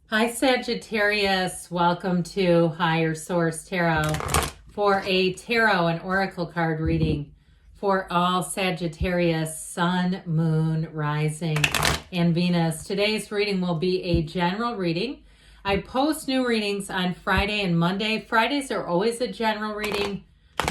Hi, Sagittarius. Welcome to Higher Source Tarot for a tarot and oracle card reading for all Sagittarius, Sun, Moon, Rising, and Venus. Today's reading will be a general reading. I post new readings on Friday and Monday. Fridays are always a general reading.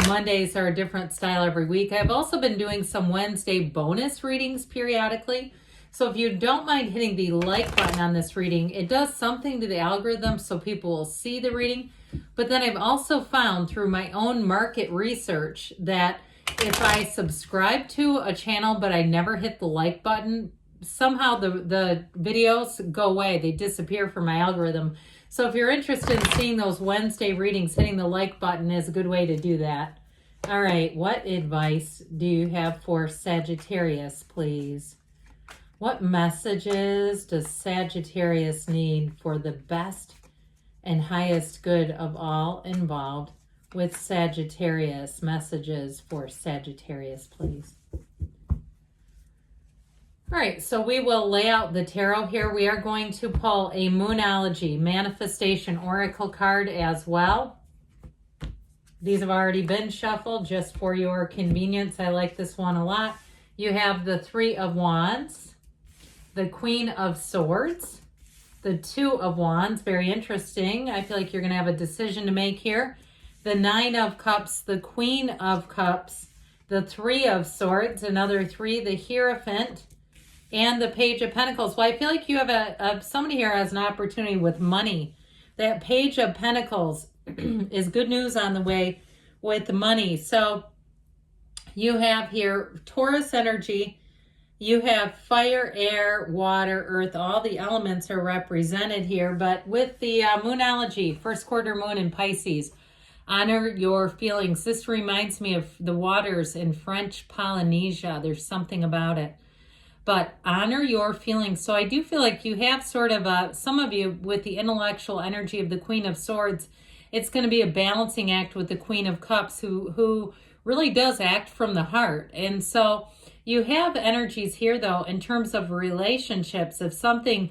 Mondays are a different style every week. I've also been doing some Wednesday bonus readings periodically. So if you don't mind hitting the like button on this reading, it does something to the algorithm so people will see the reading. But then I've also found through my own market research that if I subscribe to a channel but I never hit the like button, somehow the videos go away. They disappear from my algorithm. So if you're interested in seeing those Wednesday readings, hitting the like button is a good way to do that. All right, what advice do you have for Sagittarius, please? What messages does Sagittarius need for the best and highest good of all involved with Sagittarius? Messages for Sagittarius, please. All right, so we will lay out the tarot here. We are going to pull a Moonology Manifestation Oracle card as well. These have already been shuffled just for your convenience. I like this one a lot. You have the Three of Wands, the Queen of Swords, the Two of Wands, very interesting. I feel like you're going to have a decision to make here. The Nine of Cups, the Queen of Cups, the Three of Swords, another three, the Hierophant, and the Page of Pentacles. Well, I feel like you have somebody here has an opportunity with money. That Page of Pentacles is good news on the way with the money. So you have here Taurus energy. You have fire, air, water, earth. All the elements are represented here. But with the Moonology, first quarter moon in Pisces, honor your feelings. This reminds me of the waters in French Polynesia. There's something about it. But honor your feelings. So I do feel like you have sort of some of you with the intellectual energy of the Queen of Swords. It's going to be a balancing act with the Queen of Cups who really does act from the heart. And so you have energies here, though, in terms of relationships. If something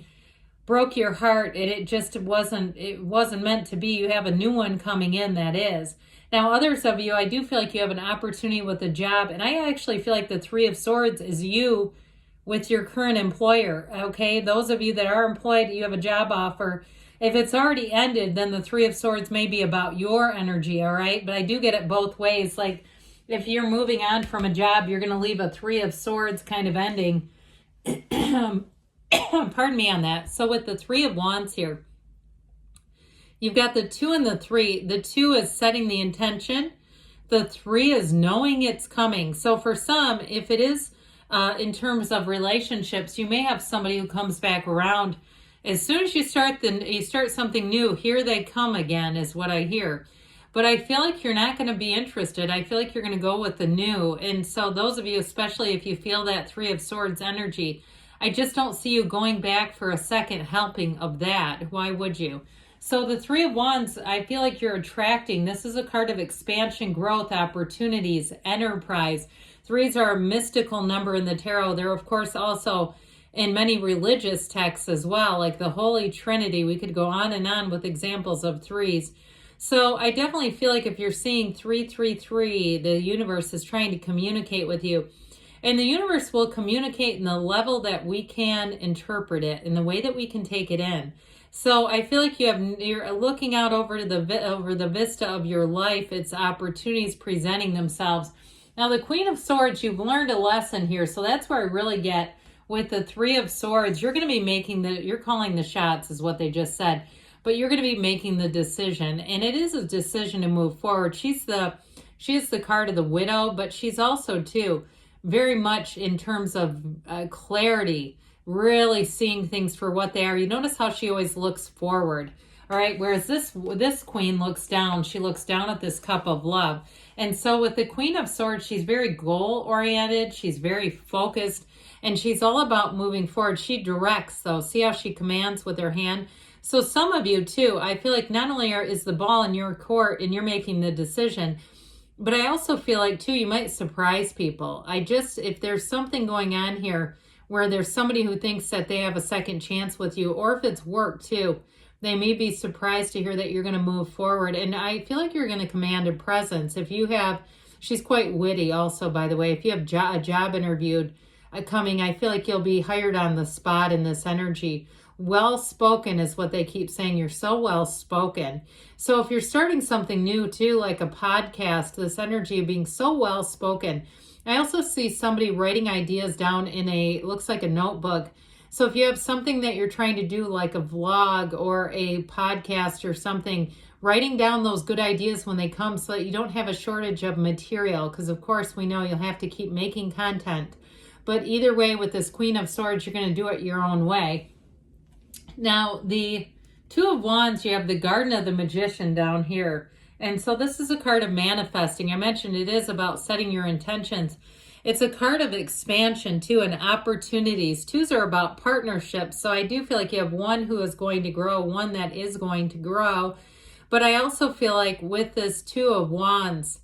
broke your heart and it wasn't meant to be, you have a new one coming in that is. Now, others of you, I do feel like you have an opportunity with a job, and I actually feel like the Three of Swords is you with your current employer, okay? Those of you that are employed, you have a job offer. If it's already ended, then the Three of Swords may be about your energy, all right? But I do get it both ways, like, if you're moving on from a job, you're going to leave a Three of Swords kind of ending. Pardon me on that. So with the Three of Wands here, you've got the two and the three. The two is setting the intention. The three is knowing it's coming. So for some, if it is in terms of relationships, you may have somebody who comes back around. As soon as you start something new, here they come again is what I hear. But I feel like you're not going to be interested. I feel like you're going to go with the new. And so those of you, especially if you feel that Three of Swords energy, I just don't see you going back for a second helping of that. Why would you? So the Three of Wands, I feel like you're attracting. This is a card of expansion, growth, opportunities, enterprise. Threes are a mystical number in the tarot. They're, of course, also in many religious texts as well, like the Holy Trinity. We could go on and on with examples of threes. So I definitely feel like if you're seeing 333, the universe is trying to communicate with you. And the universe will communicate in the level that we can interpret it, in the way that we can take it in. So I feel like you're looking out over the vista of your life. It's opportunities presenting themselves. Now the Queen of Swords, you've learned a lesson here. So that's where I really get with the Three of Swords. You're going to be you're calling the shots is what they just said. But you're going to be making the decision, and it is a decision to move forward. She is the card of the widow, but she's also, too, very much in terms of clarity, really seeing things for what they are. You notice how she always looks forward, all right? Whereas this queen looks down. She looks down at this cup of love. And so with the Queen of Swords, she's very goal-oriented. She's very focused, and she's all about moving forward. She directs, though. See how she commands with her hand? So some of you too, I feel like not only is the ball in your court and you're making the decision, but I also feel like too, you might surprise people. If there's something going on here where there's somebody who thinks that they have a second chance with you, or if it's work too, they may be surprised to hear that you're going to move forward. And I feel like you're going to command a presence. If you have, she's quite witty also, by the way, if you have a job interviewed coming, I feel like you'll be hired on the spot in this energy. Well-spoken is what they keep saying. You're so well-spoken. So if you're starting something new too, like a podcast, this energy of being so well-spoken. I also see somebody writing ideas down in looks like a notebook. So if you have something that you're trying to do, like a vlog or a podcast or something, writing down those good ideas when they come so that you don't have a shortage of material. Because of course we know you'll have to keep making content. But either way, with this Queen of Swords, you're going to do it your own way. Now, the Two of Wands, you have the Garden of the Magician down here. And so this is a card of manifesting. I mentioned it is about setting your intentions. It's a card of expansion too, and opportunities. Twos are about partnerships. So I do feel like you have one who is going to grow, one that is going to grow. But I also feel like with this Two of Wands,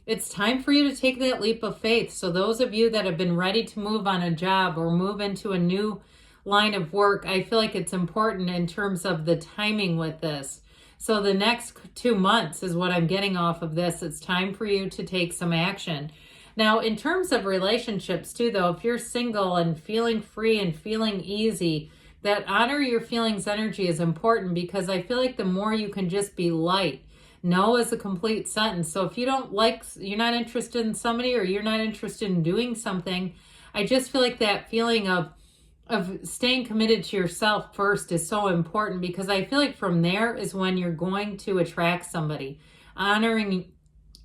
it's time for you to take that leap of faith. So those of you that have been ready to move on a job or move into a new line of work, I feel like it's important in terms of the timing with this. So the next 2 months is what I'm getting off of this. It's time for you to take some action. Now, in terms of relationships too, though, if you're single and feeling free and feeling easy, that honor your feelings energy is important, because I feel like the more you can just be light. No is a complete sentence. So if you don't like, you're not interested in somebody, or you're not interested in doing something, I just feel like that feeling of staying committed to yourself first is so important, because I feel like from there is when you're going to attract somebody, honoring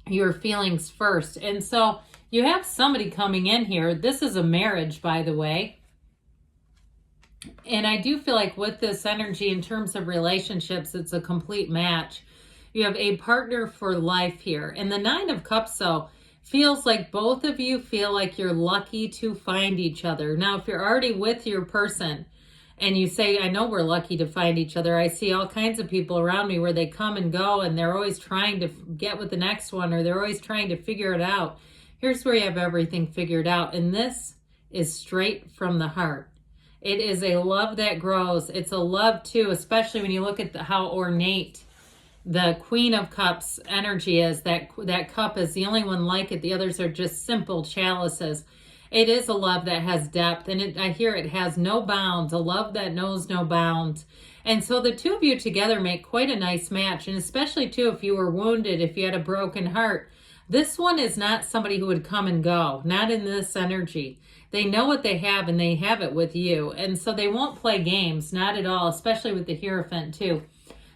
your feelings first. And so you have somebody coming in here. This is a marriage, by the way. And I do feel like with this energy in terms of relationships, it's a complete match. You have a partner for life here. And the Nine of Cups, though, feels like both of you feel like you're lucky to find each other. Now, if you're already with your person and you say, I know we're lucky to find each other. I see all kinds of people around me where they come and go and they're always trying to get with the next one, or they're always trying to figure it out. Here's where you have everything figured out. And this is straight from the heart. It is a love that grows. It's a love too, especially when you look at how ornate the Queen of Cups energy is. That cup is the only one like it. The others are just simple chalices. It is a love that has depth, and I hear it has no bounds, a love that knows no bounds. And so the two of you together make quite a nice match, and especially too if you were wounded, if you had a broken heart. This one is not somebody who would come and go, not in this energy. They know what they have, and they have it with you. And so they won't play games, not at all, especially with the Hierophant too.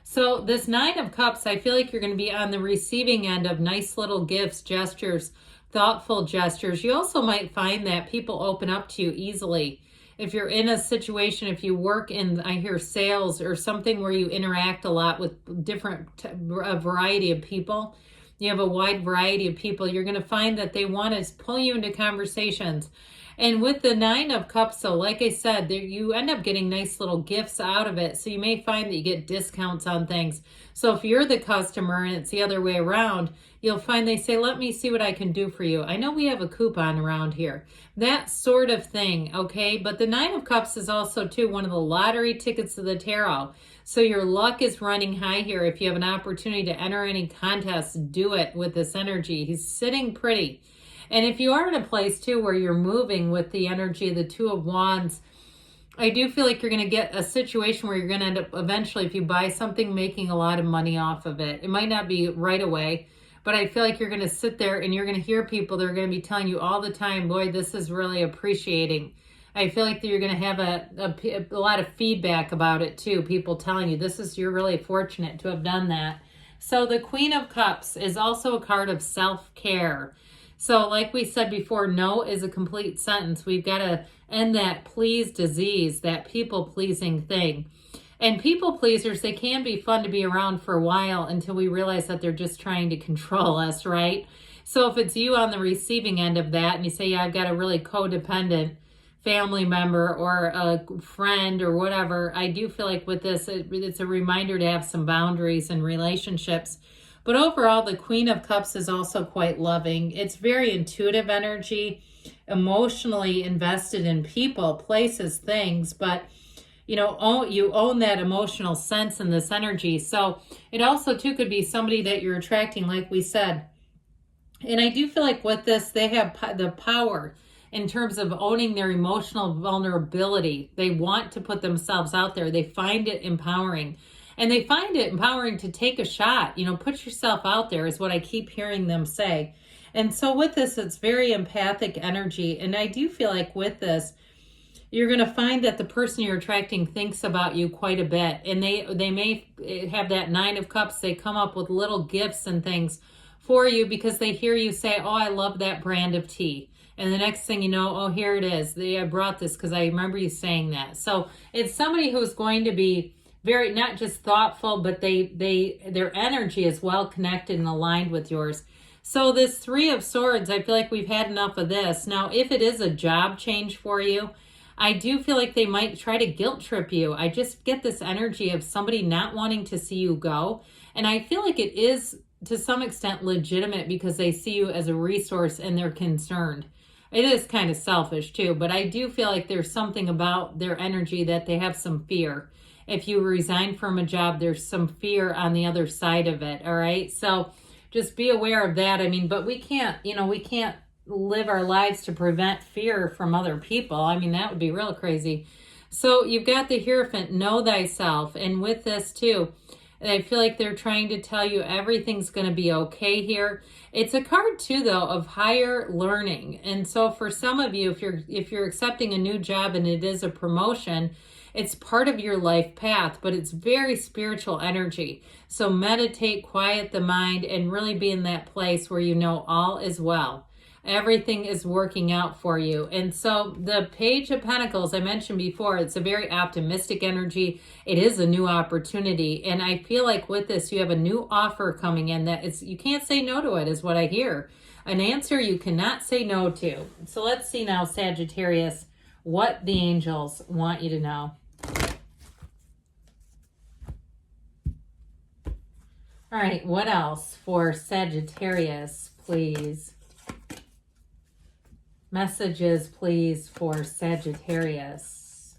So this Nine of Cups, I feel like you're going to be on the receiving end of nice little gifts, gestures, thoughtful gestures. You also might find that people open up to you easily. If you're in a situation, if you work in, I hear sales or something where you interact a lot with a variety of people, you have a wide variety of people, you're going to find that they want to pull you into conversations. And with the Nine of Cups, so like I said, you end up getting nice little gifts out of it. So you may find that you get discounts on things. So if you're the customer and it's the other way around, you'll find they say, let me see what I can do for you. I know we have a coupon around here. That sort of thing, okay? But the Nine of Cups is also, too, one of the lottery tickets of the tarot. So your luck is running high here. If you have an opportunity to enter any contest, do it with this energy. He's sitting pretty. And if you are in a place, too, where you're moving with the energy of the Two of Wands, I do feel like you're going to get a situation where you're going to end up eventually, if you buy something, making a lot of money off of it. It might not be right away, but I feel like you're going to sit there and you're going to hear people that are going to be telling you all the time, boy, this is really appreciating. I feel like that you're going to have a lot of feedback about it, too. People telling you, you're really fortunate to have done that. So the Queen of Cups is also a card of self-care. So like we said before, no is a complete sentence. We've got to end that please disease, that people-pleasing thing. And people pleasers, they can be fun to be around for a while until we realize that they're just trying to control us, right? So if it's you on the receiving end of that and you say, yeah, I've got a really codependent family member or a friend or whatever, I do feel like with this, it's a reminder to have some boundaries in relationships. But overall, the Queen of Cups is also quite loving. It's very intuitive energy. emotionally invested in people, places, things, but you own that emotional sense and this energy. So it also too could be somebody that you're attracting, like we said. And I do feel like with this, they have the power in terms of owning their emotional vulnerability. They want to put themselves out there. They find it empowering. And they find it empowering to take a shot. Put yourself out there is what I keep hearing them say. And so with this, it's very empathic energy. And I do feel like with this, you're going to find that the person you're attracting thinks about you quite a bit. And they may have that 9 of Cups. They come up with little gifts and things for you because they hear you say, oh, I love that brand of tea. And the next thing you know, oh, here it is. I brought this because I remember you saying that. So it's somebody who's going to be very, not just thoughtful, but their energy is well connected and aligned with yours. So this 3 of Swords, I feel like we've had enough of this. Now, if it is a job change for you, I do feel like they might try to guilt trip you. I just get this energy of somebody not wanting to see you go. And I feel like it is to some extent legitimate because they see you as a resource and they're concerned. It is kind of selfish too, but I do feel like there's something about their energy that they have some fear. If you resign from a job, there's some fear on the other side of it. All right. So just be aware of that. I mean, but we can't live our lives to prevent fear from other people. I mean, that would be real crazy. So you've got the Hierophant, know thyself. And with this too, I feel like they're trying to tell you everything's going to be okay here. It's a card too, though, of higher learning. And so for some of you, if you're accepting a new job and it is a promotion, it's part of your life path, but it's very spiritual energy. So meditate, quiet the mind, and really be in that place where you know all is well. Everything is working out for you. And so the Page of Pentacles, I mentioned before, it's a very optimistic energy. It is a new opportunity. And I feel like with this, you have a new offer coming in that you can't say no to it, is what I hear. An answer you cannot say no to. So let's see now, Sagittarius, what the angels want you to know. All right, what else for Sagittarius, please? Messages, please, for Sagittarius.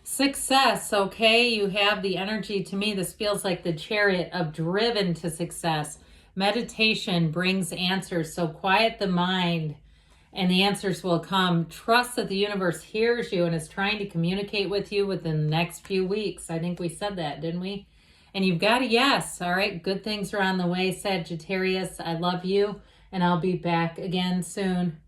Success, okay? You have the energy. To me, this feels like the Chariot of driven to success. Meditation brings answers, so quiet the mind and the answers will come. Trust that the universe hears you and is trying to communicate with you within the next few weeks. I think we said that, didn't we? And you've got a yes. All right, good things are on the way, Sagittarius. I love you, and I'll be back again soon.